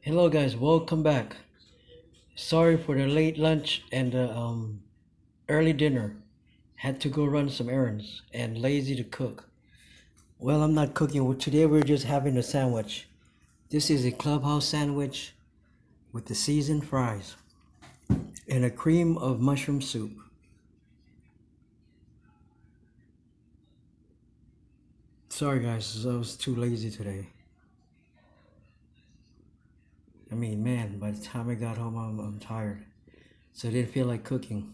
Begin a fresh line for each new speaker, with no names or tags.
Hello guys, welcome back. Sorry for the late lunch and the early dinner. Had to go run some errands and lazy to cook. Well, I'm not cooking. Today we're just having a sandwich. This is a clubhouse sandwich with the seasoned fries and a cream of mushroom soup. Sorry guys, I was too lazy today. Man, by the time I got home, I'm tired. So I didn't feel like cooking.